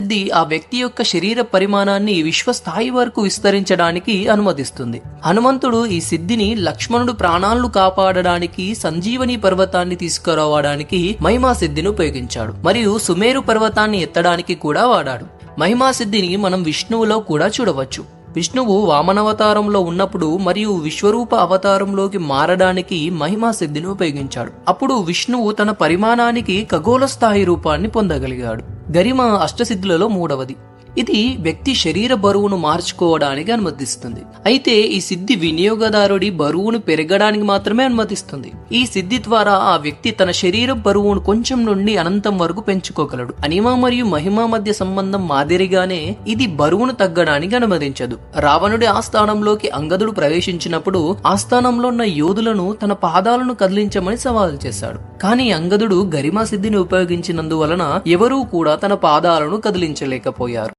సిద్ధి ఆ వ్యక్తి యొక్క శరీర పరిమాణాన్ని విశ్వస్థాయి వరకు విస్తరించడానికి అనుమతిస్తుంది. హనుమంతుడు ఈ సిద్ధిని లక్ష్మణుడు ప్రాణాలను కాపాడడానికి, సంజీవని పర్వతాన్ని తీసుకురావడానికి మహిమా సిద్ధిని ఉపయోగించాడు. మరియు సుమేరు పర్వతాన్ని ఎత్తడానికి కూడా వాడాడు. మహిమా సిద్ధిని మనం విష్ణువులో కూడా చూడవచ్చు. విష్ణువు వామనవతారంలో ఉన్నప్పుడు మరియు విశ్వరూప అవతారంలోకి మారడానికి మహిమా సిద్ధిని ఉపయోగించాడు. అప్పుడు విష్ణువు తన పరిమాణానికి ఖగోళ స్థాయి రూపాన్ని పొందగలిగాడు. గరిమ అష్టసిద్ధులలో మూడవది. ఇది వ్యక్తి శరీర బరువును మార్చుకోవడానికి అనుమతిస్తుంది. అయితే ఈ సిద్ధి వినియోగదారుడి బరువును పెరగడానికి మాత్రమే అనుమతిస్తుంది. ఈ సిద్ధి ద్వారా ఆ వ్యక్తి తన శరీర బరువును కొంచెం నుండి అనంతం వరకు పెంచుకోగలడు. అనిమ మరియు మహిమ మధ్య సంబంధం మాదిరిగానే ఇది బరువును తగ్గడానికి అనుమతించదు. రావణుడి ఆస్థానంలోకి అంగదుడు ప్రవేశించినప్పుడు ఆస్థానంలో ఉన్న యోధులను తన పాదాలను కదిలించమని సవాలు చేశాడు. కానీ అంగదుడు గరిమా సిద్ధిని ఉపయోగించినందువలన ఎవరూ కూడా తన పాదాలను కదిలించలేకపోయారు.